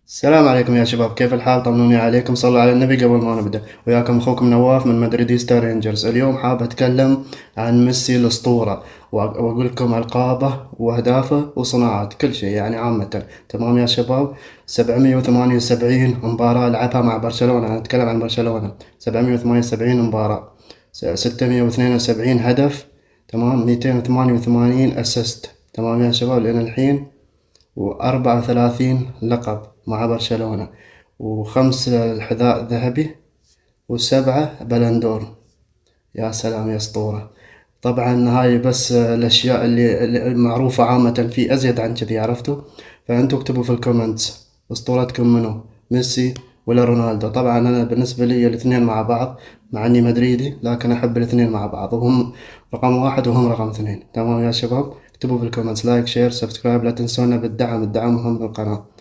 السلام عليكم يا شباب، كيف الحال؟ طمنوني عليكم، صلوا على النبي قبل ما نبدأ. وياكم أخوكم نواف من مدريديستا رينجرز. اليوم حاب أتكلم عن ميسي الأسطورة، وأقول لكم ألقابه وأهدافه وصناعات كل شيء، يعني عامة. تمام يا شباب. 778 مباراة لعبها مع برشلونة، أنا أتكلم عن برشلونة. 778 مباراة، 672 هدف. تمام. 288 أسيست. تمام يا شباب لين الحين. و34 لقب مع برشلونة، وخمس الحذاء ذهبي، وسبعة بلندور. يا سلام يا اسطورة. طبعا هاي بس الاشياء اللي معروفة عامة، في ازيد عن كذي عرفتوا. فانتوا اكتبوا في الكومنتس اسطورتكم منو، ميسي ولا رونالدو؟ طبعا انا بالنسبة لي الاثنين مع بعض، مع اني مدريدي لكن احب الاثنين مع بعض، وهم رقم واحد وهم رقم اثنين. تمام يا شباب، اكتبوا في الكومنتس لايك شير سبسكرايب، لا تنسونا بالدعم، الدعم مهم بالقناة.